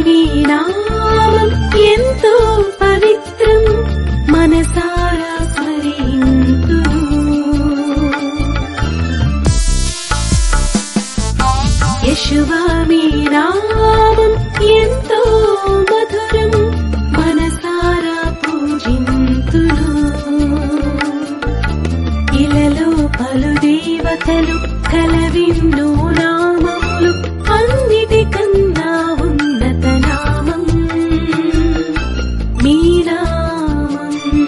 నీ నామం ఎంతో పవిత్రం మనసారా స్మరింతును. యెషువా మీ నామం ఎంతో మధురం మనసారా పూజింతును. ఇలలో పలు దేవతలు కలవిన్నో నామములు అన్నిటికన్నా ఉన్నత నామం మీ నామం.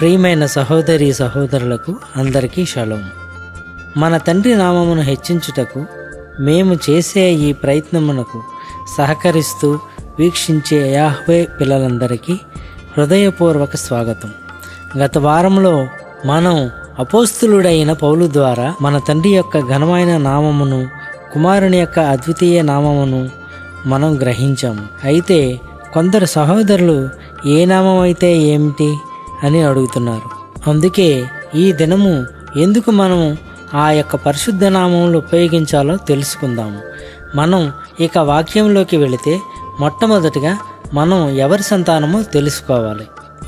ప్రియమైన సహోదరీ సహోదరులకు అందరికీ షలోం. మన తండ్రి నామమును హెచ్చించుటకు మేము చేసే ఈ ప్రయత్నమునకు సహకరిస్తూ వీక్షించే యాహ్వే పిల్లలందరికీ హృదయపూర్వక స్వాగతం. గత వారంలో మనం అపోస్తులుడైన పౌలు ద్వారా మన తండ్రి యొక్క ఘనమైన నామమును, కుమారుని యొక్క అద్వితీయ నామమును మనం గ్రహించాము. అయితే కొందరు సహోదరులు ఏ నామం అయితే ఏమిటి అని అడుగుతున్నారు. అందుకే ఈ దినము ఎందుకు మనం ఆ యొక్క పరిశుద్ధ నామములు ఉపయోగించాలో తెలుసుకుందాము. మనం ఇక వాక్యంలోకి వెళితే మొట్టమొదటిగా మనం ఎవరి సంతానమో తెలుసుకోవాలి.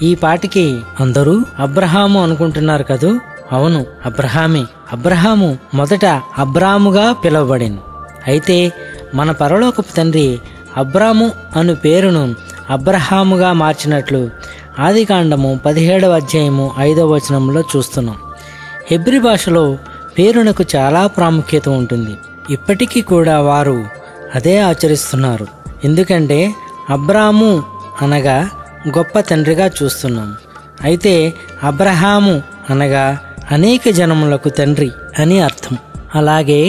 ఈ పాటికి అందరూ అబ్రహాము అనుకుంటున్నారు కదూ? అవును, అబ్రహామే. అబ్రహాము మొదట అబ్రాముగా పిలువబడెను. అయితే మన పరలోకపు తండ్రి అబ్రాము అను పేరును అబ్రహాముగా మార్చినట్లు ఆదికాండము 17వ అధ్యాయము 5వ వచనంలో చూస్తున్నాం. హెబ్రీ భాషలో పేరునకు చాలా ప్రాముఖ్యత ఉంటుంది. ఇప్పటికీ కూడా వారు అదే ఆచరిస్తున్నారు. ఎందుకంటే అబ్రాము అనగా గొప్ప తండ్రిగా చూస్తున్నాం. అయితే అబ్రహాము అనగా అనేక జనములకు తండ్రి అని అర్థం. అలాగే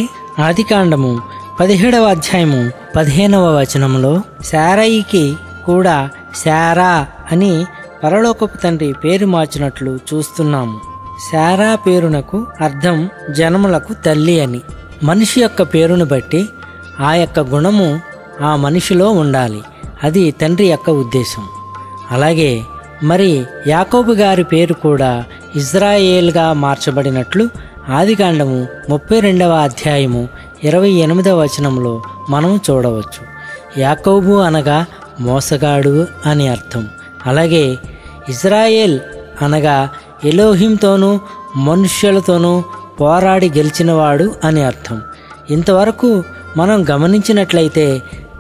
ఆదికాండము 17వ అధ్యాయము 15వ వచనంలో శారయికి కూడా శారా అని పరలోకపు తండ్రి పేరు మార్చినట్లు చూస్తున్నాము. శారా పేరునకు అర్థం జనములకు తల్లి అని. మనిషి యొక్క పేరును బట్టి ఆ యొక్క గుణము ఆ మనిషిలో ఉండాలి. అది తండ్రి యొక్క ఉద్దేశం. అలాగే మరి యాకోబు గారి పేరు కూడా ఇజ్రాయేల్గా మార్చబడినట్లు ఆదికాండము 32వ అధ్యాయము 28వ వచనంలో మనం చూడవచ్చు. యాకోబు అనగా మోసగాడు అని అర్థం. అలాగే ఇజ్రాయేల్ అనగా ఎలోహింతోనూ మనుష్యులతోనూ పోరాడి గెలిచినవాడు అని అర్థం. ఇంతవరకు మనం గమనించినట్లయితే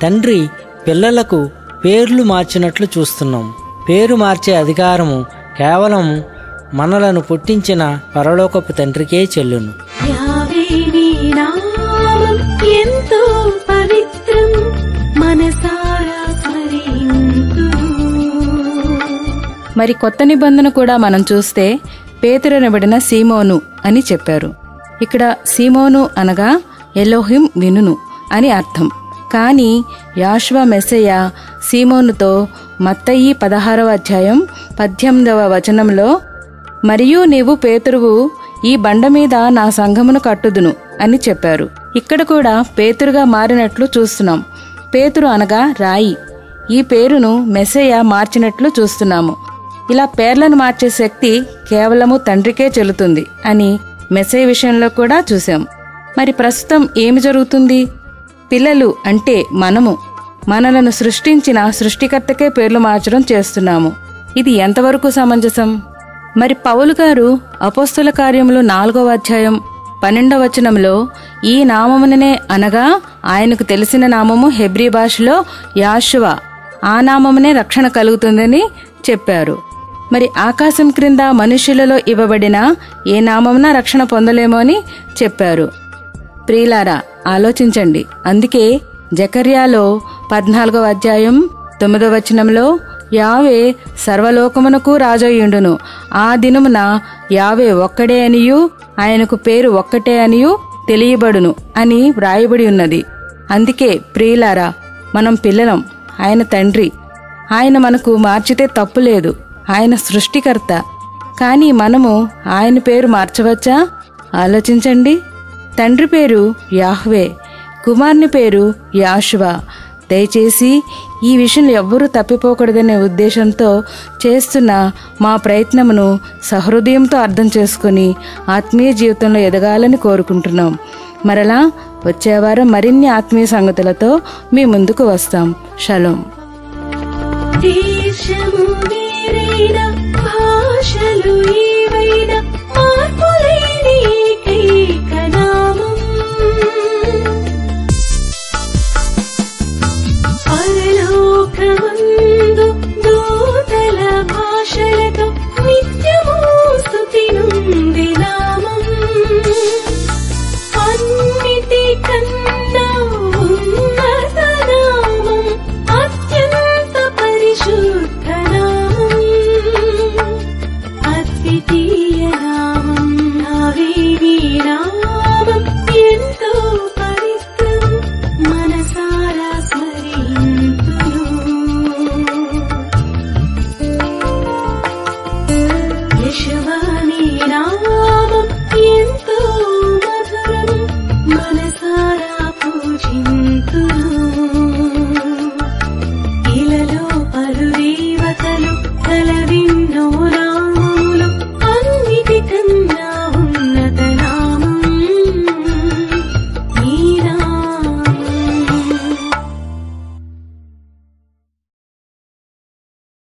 తండ్రి పిల్లలకు పేర్లు మార్చినట్లు చూస్తున్నాం. పేరు మార్చే అధికారము కేవలం మనలను పుట్టించిన పరలోకపు తండ్రికే చెల్లును. యావే నీ నామం ఎంతో పవిత్రం మనసారా స్మరింతును. మరి కొత్త నిబంధన కూడా మనం చూస్తే పేతురనబడిన సీమోను అని చెప్పారు. ఇక్కడ సీమోను అనగా ఎలోహిం వినును అని అర్థం. కానీ యాషువా మెస్సయ్య సీమోనుతో మత్తయి 16వ అధ్యాయం 18వ వచనంలో మరియు నీవు పేతురువు, ఈ బండ మీద నా సంఘమును కట్టుదును అని చెప్పారు. ఇక్కడ కూడా పేతురుగా మారినట్లు చూస్తున్నాం. పేతురు అనగా రాయి. ఈ పేరును మెస్సయ్య మార్చినట్లు చూస్తున్నాము. ఇలా పేర్లను మార్చే శక్తి కేవలము తండ్రికే చెల్లుతుంది అని మెస్సయ్య విషయంలో కూడా చూశాం. మరి ప్రస్తుతం ఏమి జరుగుతుంది? పిల్లలు అంటే మనలను సృష్టించిన సృష్టికర్తకే పేర్లు మార్చడం చేస్తున్నాము. ఇది ఎంతవరకు సమంజసం? మరి పౌలు గారు అపోస్తల కార్యములు 4వ అధ్యాయం 12వ వచనంలో ఈ నామముననే అనగా ఆయనకు తెలిసిన నామము హెబ్రీ భాషలో యాషువా, ఆ నామమునే రక్షణ కలుగుతుందని చెప్పారు. మరి ఆకాశం క్రింద మనుష్యులలో ఇవ్వబడిన ఏ నామమున రక్షణ పొందలేమో అని చెప్పారు. ప్రియులారా, ఆలోచించండి. అందుకే జకర్యాలో 14వ అధ్యాయం 9వ వచనంలో యావే సర్వలోకమునకు రాజయ్యుండును, ఆ దినమున యావే ఒక్కడే అనియు ఆయనకు పేరు ఒక్కటే అనియు తెలియబడును అని వ్రాయబడి ఉన్నది. అందుకే ప్రియులారా, మనం పిల్లలం, ఆయన తండ్రి. ఆయన మనకు మార్చితే తప్పులేదు. ఆయన సృష్టికర్త. కానీ మనము ఆయన పేరు మార్చవచ్చా? ఆలోచించండి. తండ్రి పేరు యాహ్వే, కుమారుని పేరు యాషువా. దయచేసి ఈ విషయంలో ఎవ్వరూ తప్పిపోకూడదనే ఉద్దేశంతో చేస్తున్న మా ప్రయత్నమును సహృదయంతో అర్థం చేసుకుని ఆత్మీయ జీవితంలో ఎదగాలని కోరుకుంటున్నాం. మరలా వచ్చే వారం మరిన్ని ఆత్మీయ సంగతులతో మీ ముందుకు వస్తాం. షలోం. దేశము వేరైనా, భాషలు ఏవైనా, మార్పులేని ఏకైక నామం. పరలోకమందు